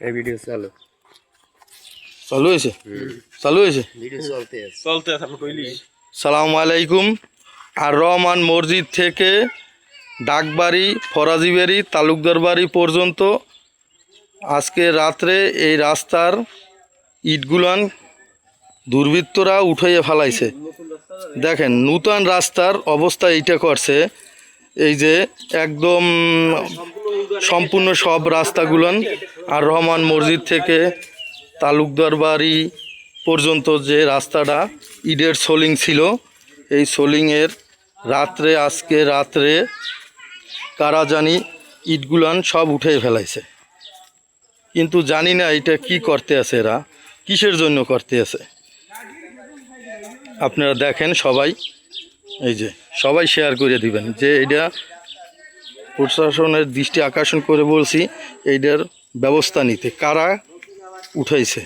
এই ভিডিও চালু চালু হয়েছে ভিডিও চলতে আছে আপনি কইলি। সালামু আলাইকুম। আর রহমান মসজিদ থেকে ডাকবাড়ি ফরাজিবাড়ি তালুকদার বাড়ি পর্যন্ত আজকে রাত্রে এই রাস্তার ইটগুলান দুর্বৃত্তরা উঠাইয়ে ফেলাইছে। দেখেন নূতন রাস্তার অবস্থা এইটা করছে, এই যে একদম সম্পূর্ণ সব রাস্তাগুলান আর রহমান মসজিদ থেকে তালুকদার বাড়ি পর্যন্ত যে রাস্তাটা ইটের সোলিং ছিল, এই সোলিংয়ের আজকে রাত্রে কারা জানি ইটগুলান সব উঠে ফেলাইছে। কিন্তু জানি না এটা কি করতে আছে, এরা কিসের জন্য করতে আছে। আপনারা দেখেন সবাই, এই যে সবাই শেয়ার করে দিবেন যে এটা প্রশাসনের দৃষ্টি আকর্ষণ করে বলছি এইটার ব্যবস্থা নিতে, কারা উঠাইছে।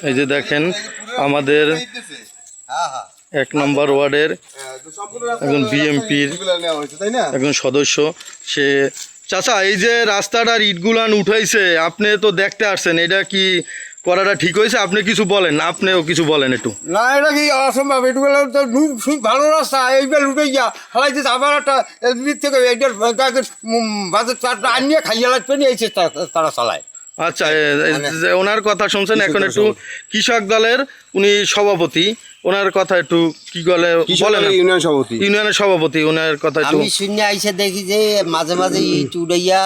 এই যে দেখেন আমাদের 1 নম্বর ওয়ার্ডের একজন বিএমপির একজন সদস্য, সে চাচা এই যে রাস্তাটার ইটগুলান উঠাইছে, আপনি তো দেখতে আসছেন, এটা কি করাটা ঠিক হয়েছে? আপনি কিছু বলেন, আপনিও কিছু বলেন একটু। না, এটা কি অসম্ভব, এটুকু তো ভালো রাস্তা, এইবার লুটে গিয়া হালাইছে আবার একটা এদিক থেকে এইটার বাজার চারটা আনিয়ে খাইয়া লাগবে না, এই তারা চালায়। আচ্ছা, ওনার কথা শুনছেন। এখন একটু কৃষক দলের উনি সভাপতি, ওনার কথা একটু কি বলে বলেন। ইউনিয়নের সভাপতি, ওনার কথা একটু। আমি শুনে আইসে দেখি যে মাঝে মাঝে ইট উড়াইয়া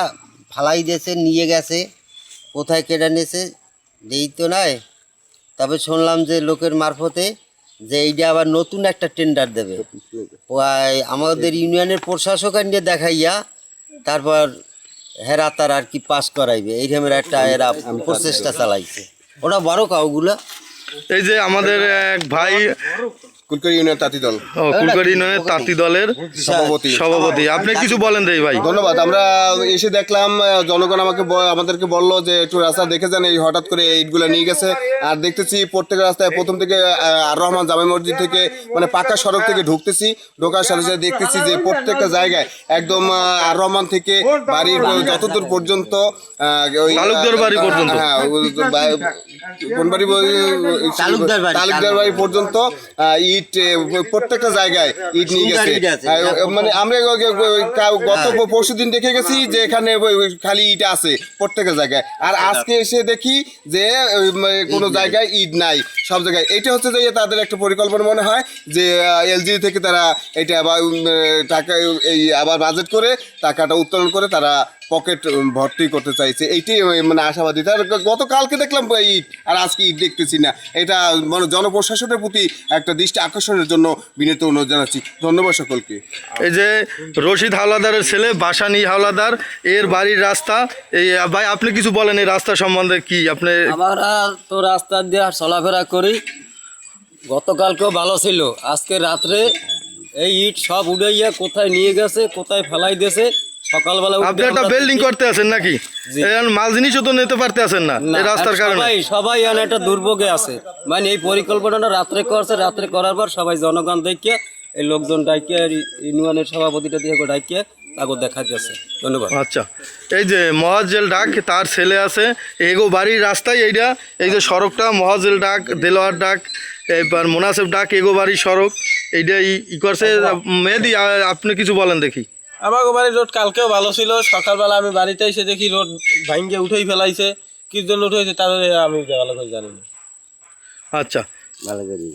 ফালাই দিয়েছে, নিয়ে গেছে, কোথায় কেটে নিয়েছে দেই তো নাই। তবে শুনলাম যে লোকের মারফতে যে এইটা আবার নতুন একটা টেন্ডার দেবে, আমাদের ইউনিয়নের প্রশাসক নিয়ে দেখাইয়া তারপর হেরা তার আর কি পাস করাইবে, এই রকমের একটা এরা প্রচেষ্টা চালাইছে। ওটা বড় কাউগুলা এই যে আমাদের এক ভাই কুলকারি ইউনিয়ন তাঁতি দল, কুলকারি ইউনিয়নের তাঁতি দলের সভাপতি, আপনি কিছু বলেন দেই ভাই। ধন্যবাদ। আমরা এসে দেখলাম জনগণ আমাদেরকে বললো যে একটু রাস্তা দেখে যান, এই হঠাৎ করে ইটগুলো নিয়ে গেছে। আর দেখতেছি প্রত্যেক রাস্তায় প্রথম থেকে আর রহমান জামে মসজিদ থেকে মানে পাকা সড়ক থেকে ঢোকার সাথে সাথে দেখতেছি যে প্রত্যেকটা জায়গায় একদম আর রহমান থেকে বাড়ির যতদূর পর্যন্ত তালুকদার বাড়ি পর্যন্ত, হ্যাঁ কোন বাড়ি, তালুকদার বাড়ি পর্যন্ত ইট প্রত্যেকটা জায়গায় ইট নিয়ে গেছে। মানে আমরা গত পরশুদিন দেখে গেছি যে এখানে খালি ইট আছে প্রত্যেকটা জায়গায়, আর আজকে এসে দেখি যে কোনো জায়গায় ইট নাই, সব জায়গায়। এটা হচ্ছে যে তাদের একটা পরিকল্পনা মনে হয় যে এলজি থেকে তারা এটা আবার টাকা এই আবার বাজেট করে টাকাটা উত্তোলন করে তারা পকেট ভর্তি করতে চাইছে, এইটাই মানে আশাবাদী। তার গতকালকে দেখলাম ইট, আর আজকে ইট দেখতেছি না। এটা মানে জনপ্রশাসনের প্রতি একটা দৃষ্টি আকর্ষণের জন্য বিনীত অনুরোধ জানাচ্ছি। ধন্যবাদ সকলকে। এই যে রশিদ হাওলাদারের ছেলে বাসানি হাওলাদার, এর বাড়ির রাস্তা। এই ভাই আপনি কিছু বলেন এই রাস্তা সম্বন্ধে, কি আপনি? আমরা তো রাস্তা দিয়ে চলাফেরা করি, গতকালকেও ভালো ছিল, আজকে রাত্রে এই ইট সব উড়াইয়া কোথায় নিয়ে গেছে, কোথায় ফেলাই দিয়েছে। সকালবেলা আপনি একটা বিল্ডিং করতে আছেন নাকি? মাল জিনিসও তো নিতে পারতে আছেন না এই রাস্তার কারণে। সবাই একটা দুর্ভোগে আছে, মানে এই পরিকল্পনাটা রাত্রে করছে, রাত্রে করার পর সবাই জনগণ দেখিয়ে এই লোকজন ডাকিয়ে ইউনিয়নের সভাপতিটা দিয়ে ডাকিয়ে তাকে দেখা দিয়েছে। ধন্যবাদ। আচ্ছা, এই যে মহাজেল ডাক, তার ছেলে আছে, এগো বাড়ির রাস্তায় এইটা, এই যে সড়কটা মহাজেল ডাক, দেলোয়ার ডাক, এবার মোনাসেফ ডাক, এগো বাড়ির সড়ক, এইটাই ই করছে। মেহেদি আপনি কিছু বলেন দেখি। আমার বাড়ির রোড কালকেও ভালো ছিল, সকালবেলা আমি বাড়িতে এসে দেখি রোড ভাঙ্গে উঠেই ফেলাইছে। কি জন্য উঠেছে তাহলে আমি ভালো করে জানি না। আচ্ছা, ভালো করে